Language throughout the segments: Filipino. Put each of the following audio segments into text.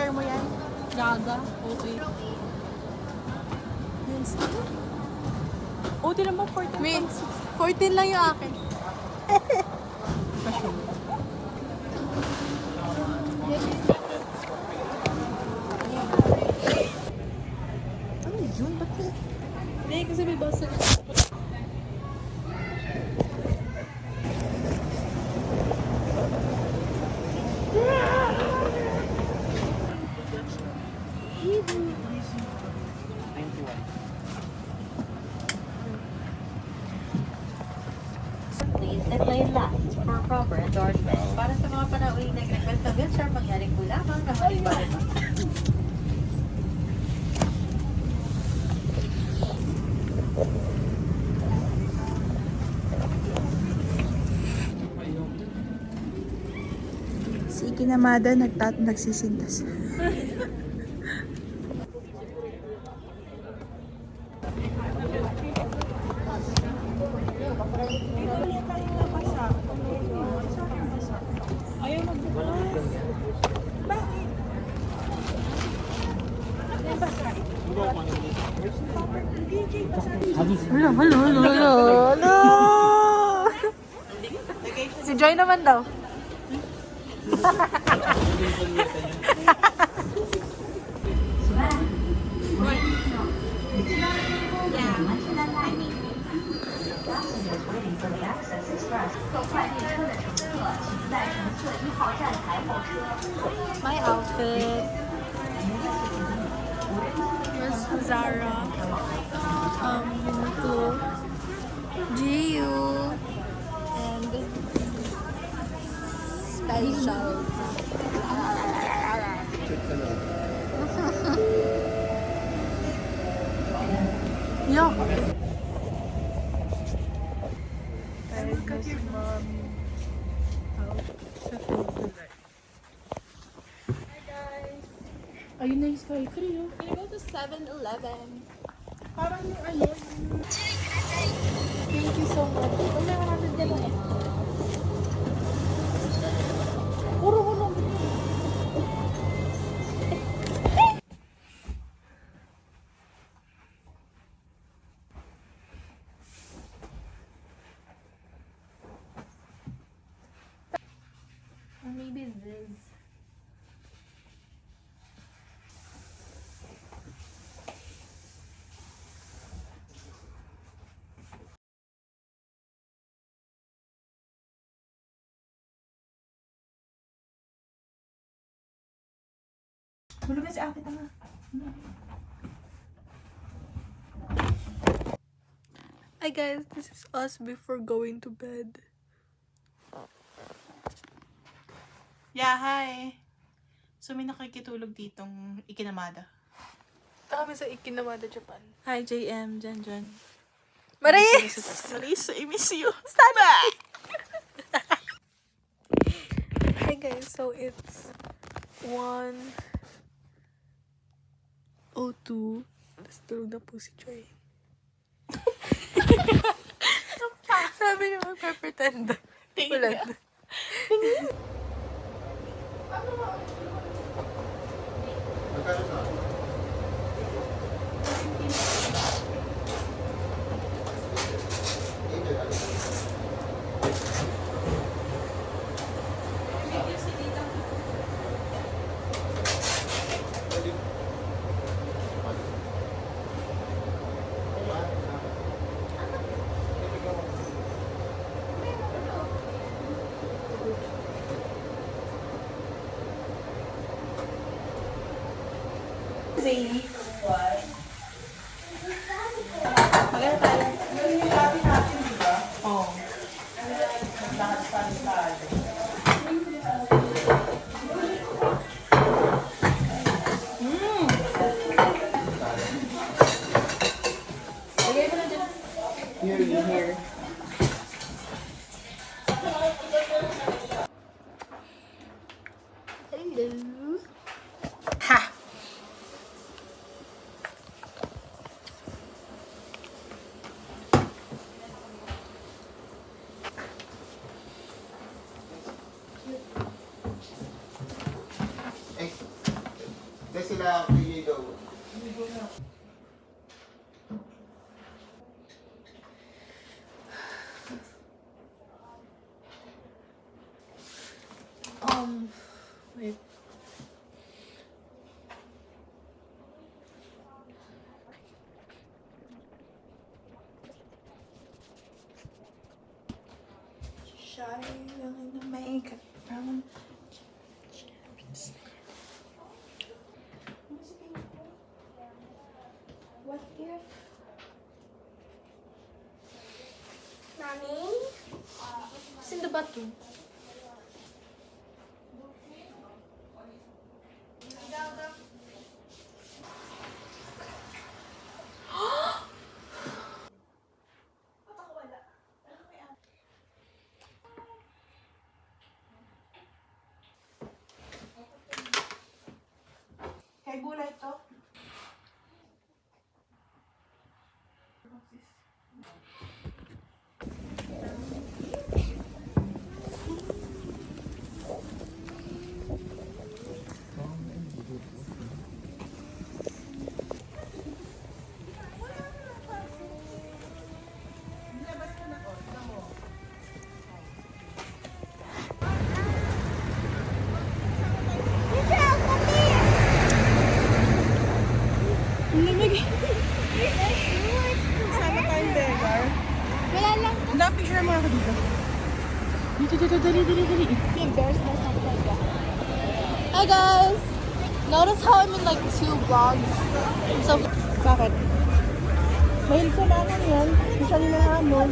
order mo yan? Gaga. Okay. Yes. O, di naman 14. May 14 lang yung akin. Ano yun? Ba't na? Hindi, kasi may basa. Please and lane left for proper endorsement. Para sa mga panauling nag-request ng wheelchair, mangyaring po lamang ng halimbawa. Si Ikinamada nagsisintas. Ayaw magbukas. Bakit? Hello. Si Joy naman daw. My outfit. Here's Zara. Uniqlo. GU. And special. Yuck. Ayun na yung Sky Free, oh. Gonna go to 7-Eleven. Parang yung ano. Thank you so much. Oh, may 100 dyan eh. Puro ko lang. Or maybe this. Tulog na si ate, tama. Hi guys, this is us before going to bed. Yeah, hi. So, may nakikitulog ditong Ikinamada. Kami sa Ikinamada, Japan. Hi, JM. Jan. Maris! Maris, I miss you. Sana! Hi guys, so it's 1:02. Tapos tulog na po si Joy. Sabi niya magpe-pretend. Tingin Wala niya. na. Maganda tayo. Oo. Here. Hello. Ha! sila PA daw. Wait. Shy, young in the makeup, brown. What if? Nani? It's in the bathroom. Kay gulay to. Sama tayong beggar. Wala lang. Hindi, picture mo ako dito. Dito, dali. Hi guys! Notice how I'm in like 2 vlogs? So, Bakit? Mahilig sa langan yan. Usually na hamon.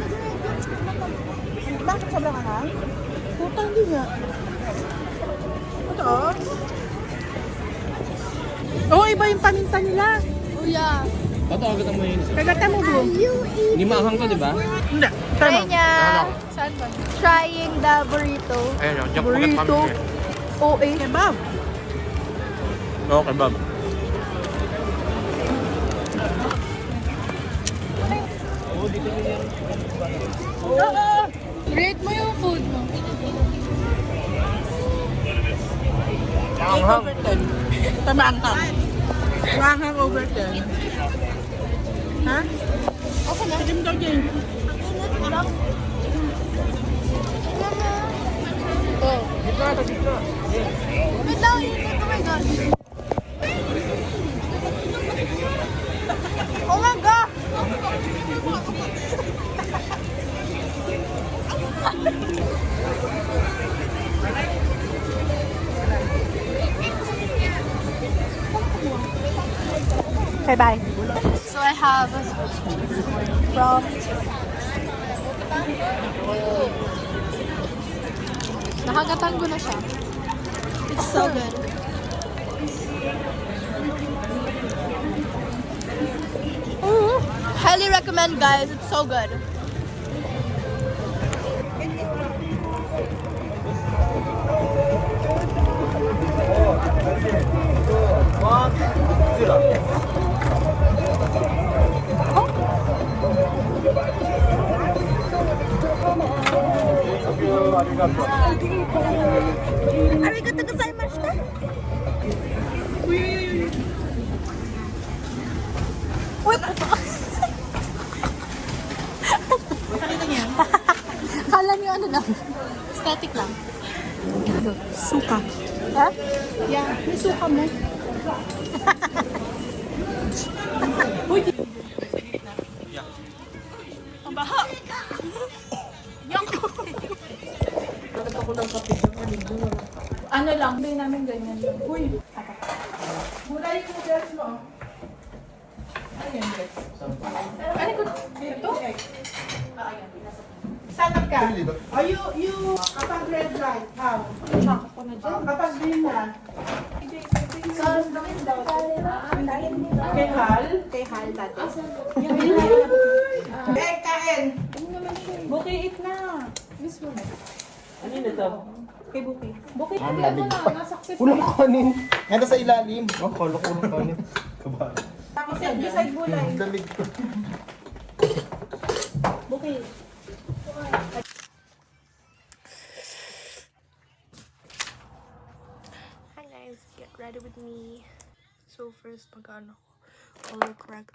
Bakit sobrang ahang? Puta, hindi nga. Ito, oh, iba yung paminta nila. oh yeah. Bato agad ang mahinis. Kagata mo, bro. Hindi maahang to, di ba? Hindi. Try niya. Saan ba? Trying the burrito. Ayun, yung jump Burrito. OA. Kebab. Okay, Bob. Rate mo yung food mo. Over 10. Tamaan ka. Wanghang over 10. Ha? Okay na. Sige mo daw, Jane. Oh. Wait lang, oh my god. Oh my god! Okay, bye. So I have from nakagatan ko na siya. It's so good. Highly recommend, guys. It's so good. Arigato gozaimashita. Uy, Nakita niya? kala niyo ano lang. Static lang. Suka. Ha? Yeah, may suka mo. Ang baha. Yung ano lang, hindi namin ganyan lang. Uy! Gulay yung dress mo. Ano yung dress? Ano ko? Ito? Stand up ka. Oh, you kapag red light, how? Kapag green na. Kay Hal? Kay Hal dati. Kain! Buki, eat na. Ano na to? Kay Buki. Buki, Ang ano lamig na, pa. nasaksis Ulang kanin. Nanda sa ilalim. Oh, ulang kanin. Kabahan. Tapos yan, beside gulay. Lamig pa. Buki. Hi guys, get ready with me. So first mag-ano ko. Color correct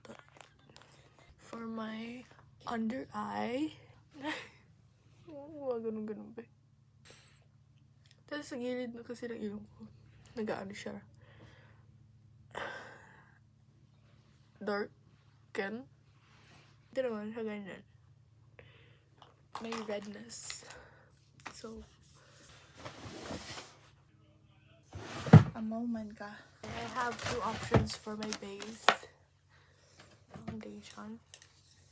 for my under eye. Ganun ba? Tapos sa gilid na kasi ng ilong ko. Nag-ano siya. Darken. Hindi naman siya ganyan. May redness. So, a moment ka. I have two options for my base. Foundation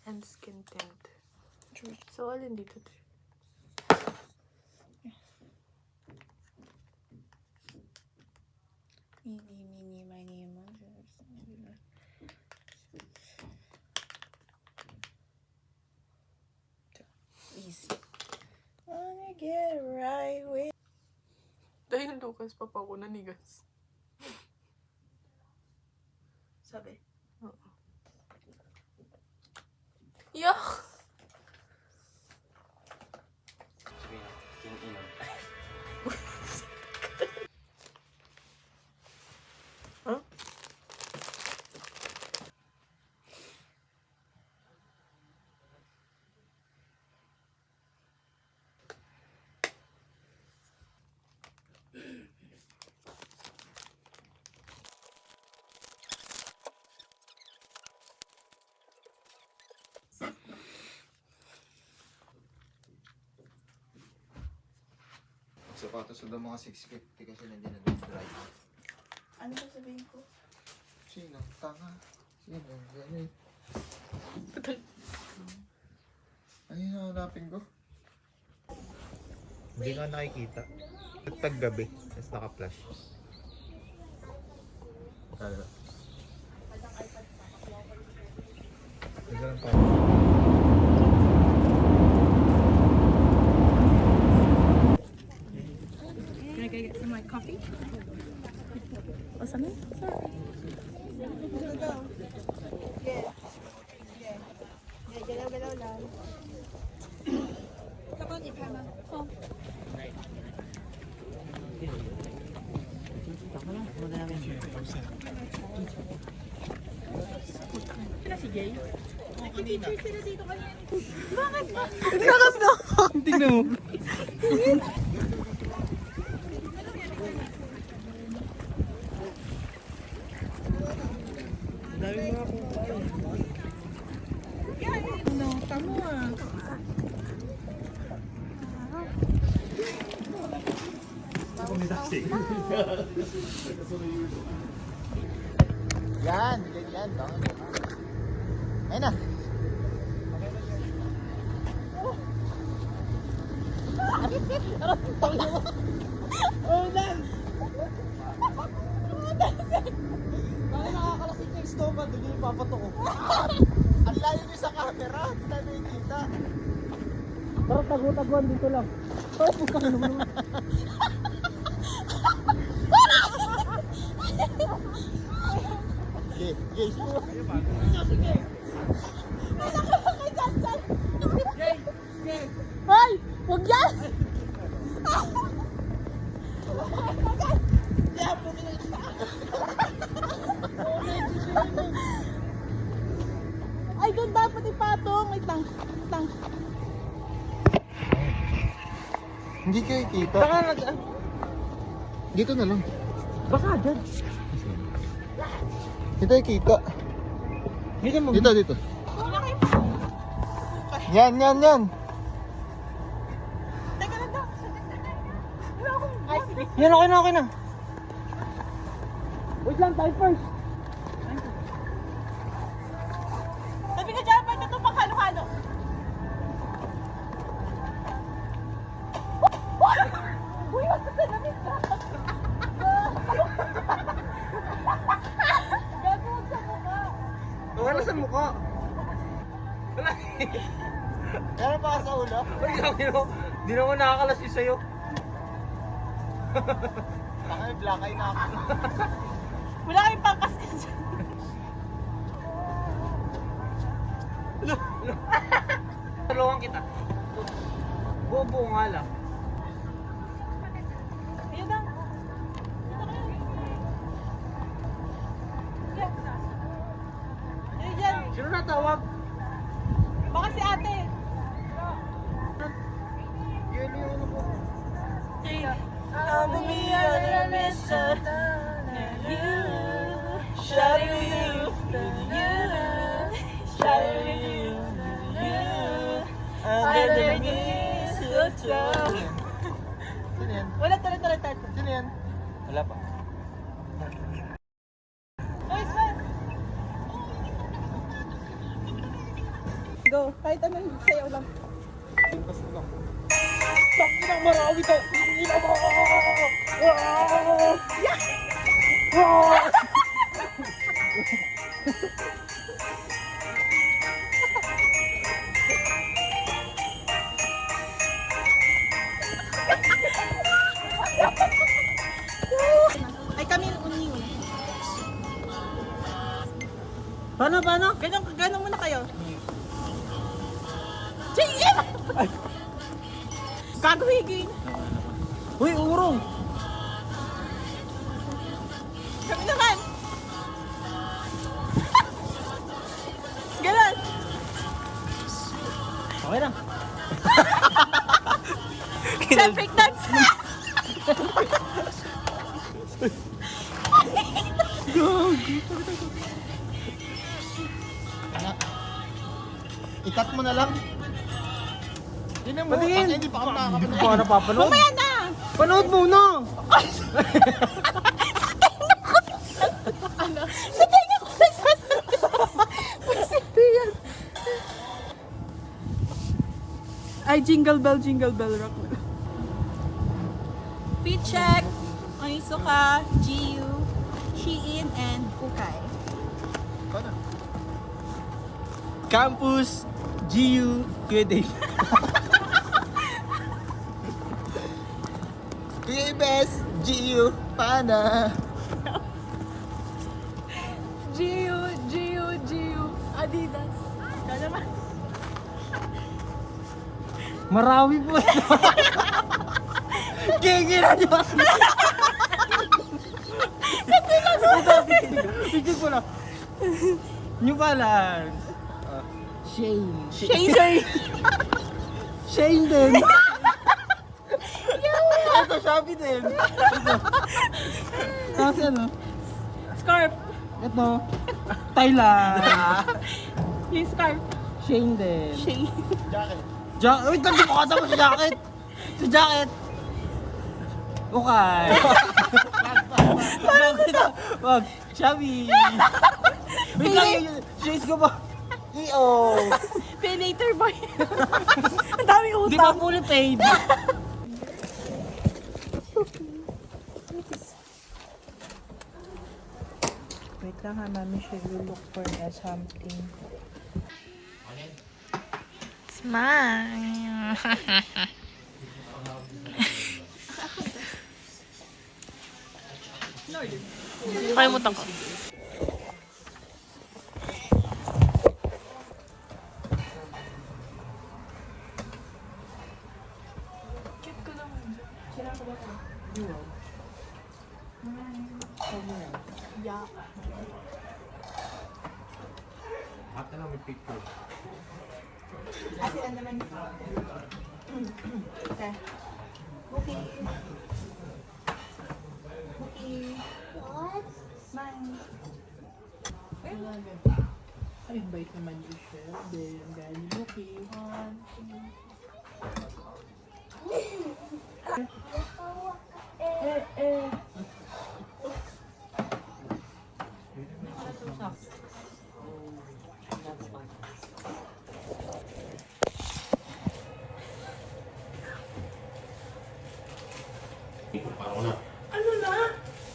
and skin tint. So, alin dito? Easy. Wanna get right with. Dahil yung Lucas, papa ko nanigas. Sabi. Oo. Yuck! Huh? Sapatos sa mga 650 kasi nandiyan na dry. Ano sasabihin ko? Sino? Tanga. Sino? Ganyan. Ayun, hanapin ko. Hindi nga nakikita. Tag-gabi. Tapos naka-flash. Kala. Ito lang pa. Can I go get some like coffee? Or something? Sorry. Go. Yeah. Galaw-galaw lang. Kapag ipama. Oh. Sila si Jay? Nakipicture sila dito kanina. Bakit ba? Sarap na! Tingnan mo. Tamo ah. Yan, ganyan. Ayun na. Oh, dance! Bakit nakakalasing yung stoma? Doon yung ipapatok ko. Ang layo niyo sa camera. Hindi na nakikita. Parang tagu-taguan dito lang. Parang putang ina mo naman. Okay, guys. Sige! Hoy! Huwag yan! Ay, doon dapat ipatong. Wait lang. Hindi kayo kita. Dito na lang. Baka dyan. Dito ay kita. Dito, dito. Yan. Teka lang daw. Wala akong... Ay, sige. Yan, okay na. Wait lang, tayo first. Sabi ka dyan, ba't ito pang halo-halo? Uy, wag ka sa lamig ka. Gagawag sa mukha. Wala sa mukha. Wala. Yan pa sa ulo. Hindi naman nakakalas yun sa'yo. Bakit black eye na ako. Wala kayong pangkaskas dyan. Tulungan kita. Bobo nga lang. Ayun lang. Sino yan? Wala, tara. Sino yan? Wala pa. Go, kahit anong sayaw lang. Tingkas ko lang. Sakit ang marami ka! Ina mo! Ay, kami uniyo. Paano? Ganun muna kayo. JM! Gagawin. Uy, urong! Kami naman. Ganon. Okay lang. Self-fake dance. Ikat mo na lang. Hindi mo. Patingin. Hindi pa kami nakakapanood. Hindi ko pa napapanood. Mamaya na. Panood muna! Sa tenga ko nagsasalita. Pagsinto yan. Ay, jingle bell rock na. Feet check. Onizuka, Jiu, Shein, and Ukay. Paano? Campus, GU, Q&A. Kuya Ibes, GU, paana? Jiu, Adidas. Ikaw naman. Marami po. Gigil na nyo. Picture ko na. New Balance. Shane. Shazer. Shane din. Ito, Shopee din. Ito. Kasi ano? Scarf. Ito. Thailand. Yung scarf. Shane din. Shane. Jacket. Wait, hindi mo kasama sa jacket. Sa jacket. Okay. Wag. Shabby. Wait lang yun. Shades ko ba? EO. Pay later, boy. Ang dami Di ba utang. fully paid? Wait lang ha, mami. She will look for something. Smile. Kalimutan ko. Ate lang may picture. Ate, ano naman? Okay. Bookie. Bookie. What? Smile. Ay, bait naman yung siya. Ang gani Bookie. Ano na?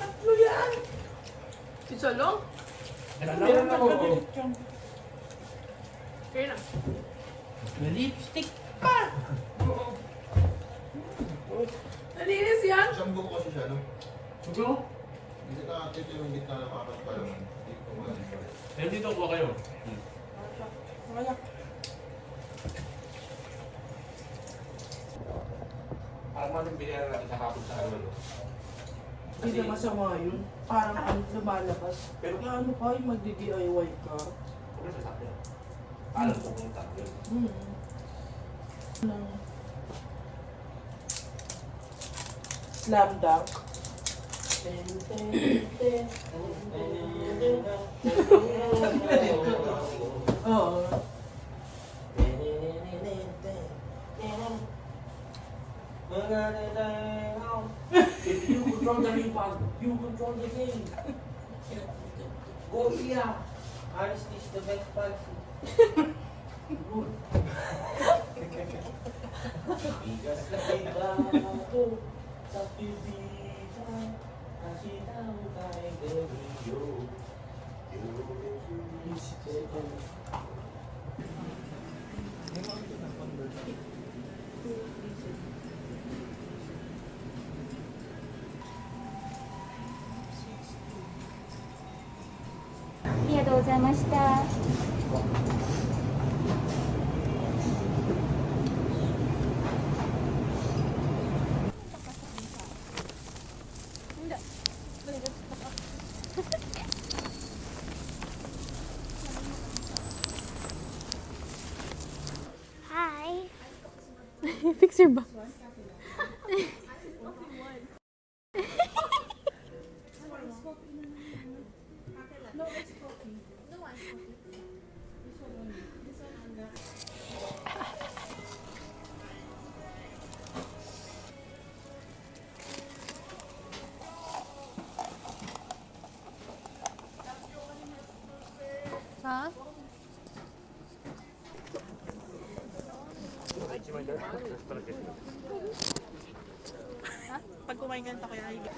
Tatlo yan! Si Solong? Meron na ako. Kaya na. Lipstick. Nalinis yan? Isang buko kasi siya, no? Sugo? Hindi ka nakakita yung gitna ng kapat pa lang. Eh, dito ko kayo. Wala. Parang manong binira natin sa hapon sa ano. Hindi na masama yun. Parang ano, lumalabas. Pero kaya ano pa, yung magdi-DIY ka. Ano sa sabi? Alam ko kung tatlo. Slam dunk. Oo. If you control the rebound, you control the game. Go here. Aris is the best policy. Bigas na ibato sa pibigan, kasi daw tayo gawinありがとうございました。Hi. Fix your butt. Huh? Pag kumain ganito kaya higa.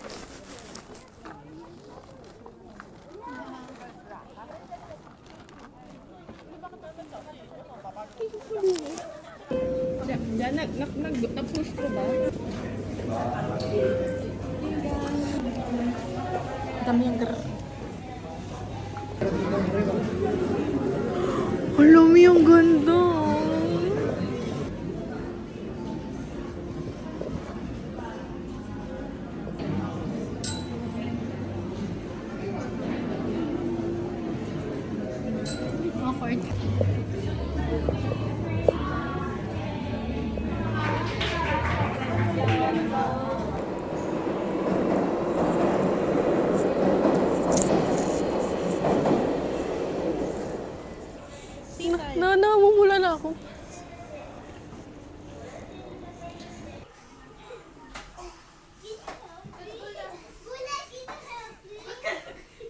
Diyan, nag-push ko ba? Dami yung Alam mo yung ganda. Awkward. Namumula na ako.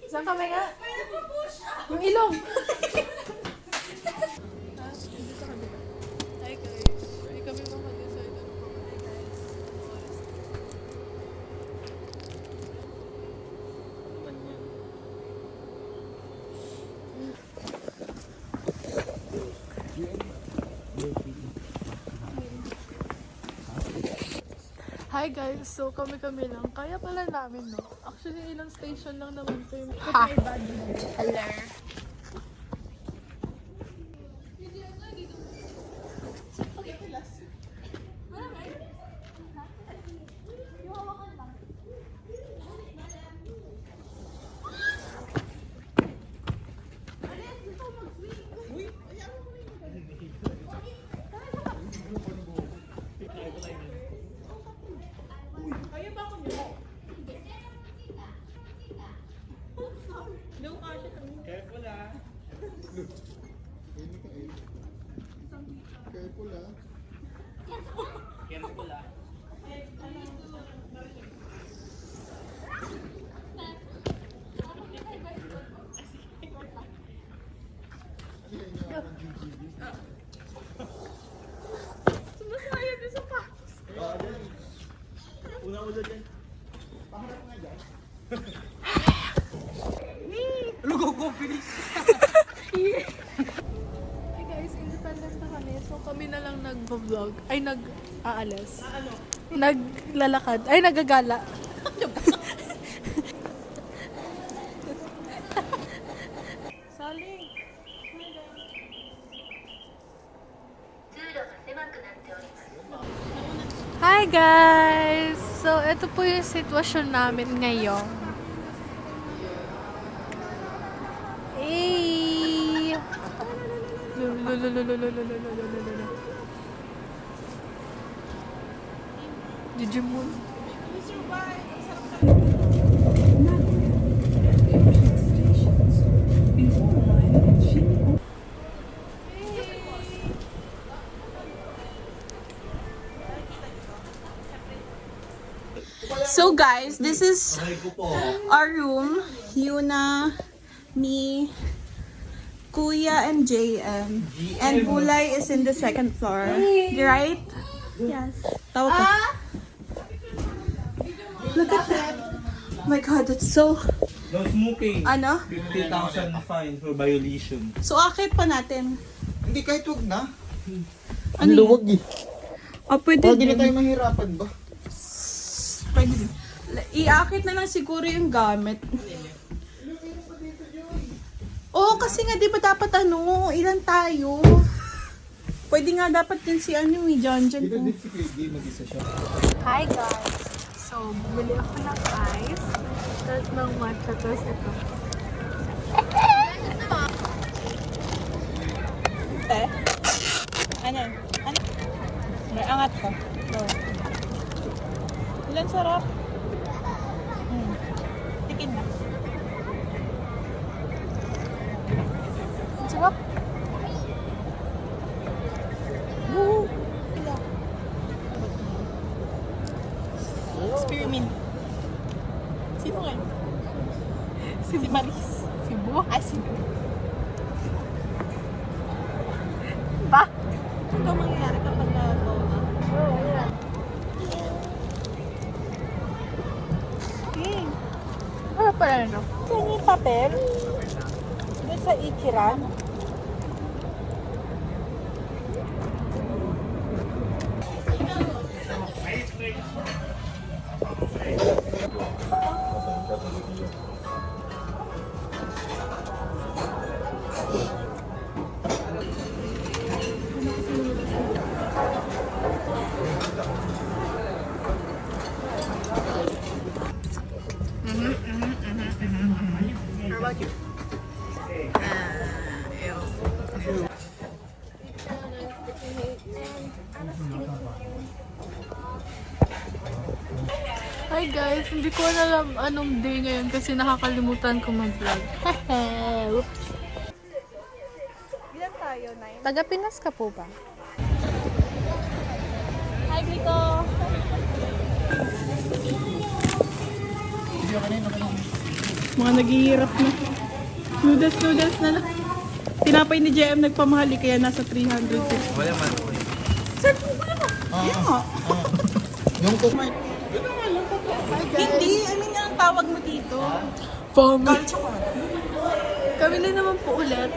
Saan kami nga? Yung ilong! Hi guys. Hindi kami makadecide ano pa ba guys. Hi guys, so kami lang. Kaya pala namin, no? Actually, ilang station lang naman to yung Hello. Una-una dyan. Paharap nga dyan. Go, bilis! Hi guys, independent na kami. So kami na lang nag-vlog. Ay, nag-aalis. Naglalakad. Ay, nagagala. Saling. Hi guys! So, ito po yung sitwasyon namin ngayon. Hey! Digimon. So guys, this is our room. Yuna, me, Kuya, and JM. And Bulay is in the second floor. Right? Yes. Tawa ka. Look at that. Oh my God, that's so... No smoking. Ano? 50,000 fine for violation. So, akit pa natin. Hindi, kahit wag na. Ano Luwag eh. O, pwede Hindi na din. tayo mahirapan ba? Pwede din. Iakit na lang siguro yung gamit. Oo, kasi nga di ba dapat ano, ilan tayo? Pwede nga dapat din si ano, John John. Dito din si KD, mag-isa siya. Hi guys! So, bumili ako ng ice. Tapos ng matcha. Tapos ito. Eh? Ano? Ano? May angat ko. So. Ilan sarap? Tikin na. Ang sarap. Experiment. Sino nga? Si Maris. Cebu? Ay, si Ba? Ito mangyayari kapag na-go na. Oo, yan. Ano pala nito? Saan yung papel? Doon sa Ichiran. Hi guys, hindi ko na alam anong day ngayon kasi nakakalimutan ko mag-vlog. Oops. Ilan tayo? 9? Taga Pinas ka po ba? Hi, Biko! Mga naghihirap na. Noodles na lang. Tinapay ni JM nagpamahali kaya nasa 300. Wala man. Sir, wala na. Yan nga. Yung cook. Hindi, I mean, ang tawag mo dito. Family. Kami na naman po ulit.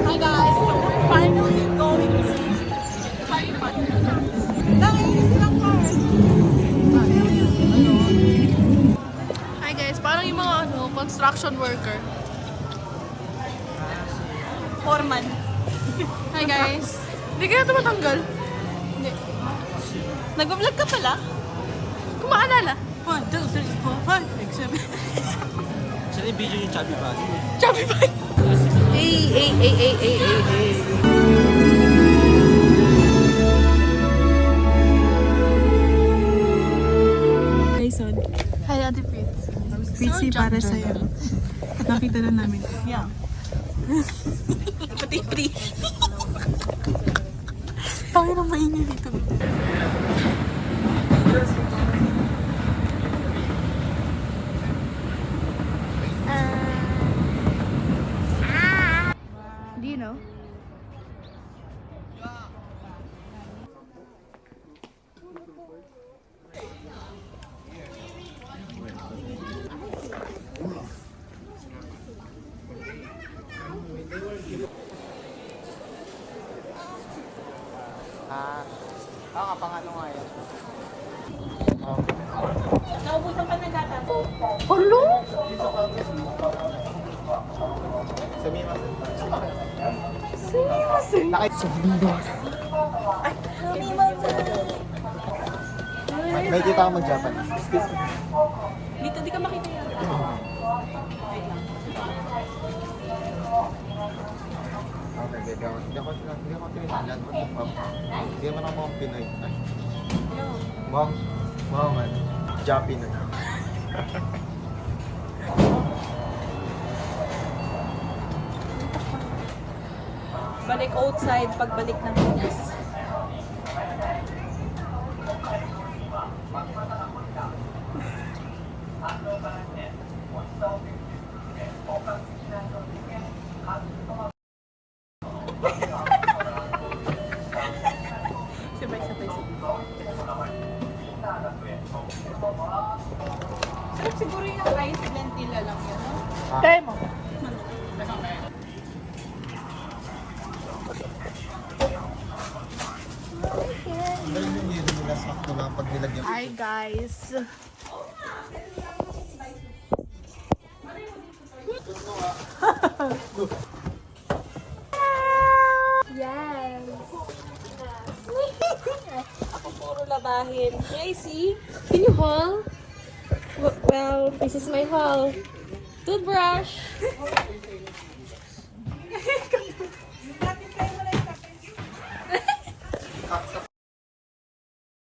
Hi guys! So we're finally going to Taiwan. Nangyayin lang car. Hi guys, parang yung mga construction worker. Foreman. Hi guys. Hindi kaya ito matanggal. Hindi. Nag-vlog ka pala? Kung maalala. 1, 2, 3, 4, 5, 6, 7. Saan yung video yung chubby body? Chubby pa. Jason, Hi Ate Fritz. Fritzy para sa'yo. Nakita na namin. Yeah. Pati free. Tangin ang maingay dito. Do you know? Pang ano nga yan? Naubusan pa ng data. Hello? Sabihin mo. Seryoso? May kita ka mag-Japanese. Excuse me. Dito, di ka makita yan. Okay, Hindi ako Trinidad. What the fuck? Hindi naman ako mga Pinoy. Ay. Mga Japi na. Balik outside pagbalik ng Pinas. Sabay-sabay. Sarap siguro yung rice lentila lang yun, no? Try mo. Dahil yung nilo nila sakto na pag nilagyan. Hi guys. Yes. Ako puro labahin. Gracie, Can you haul? Well, this is my haul. Toothbrush.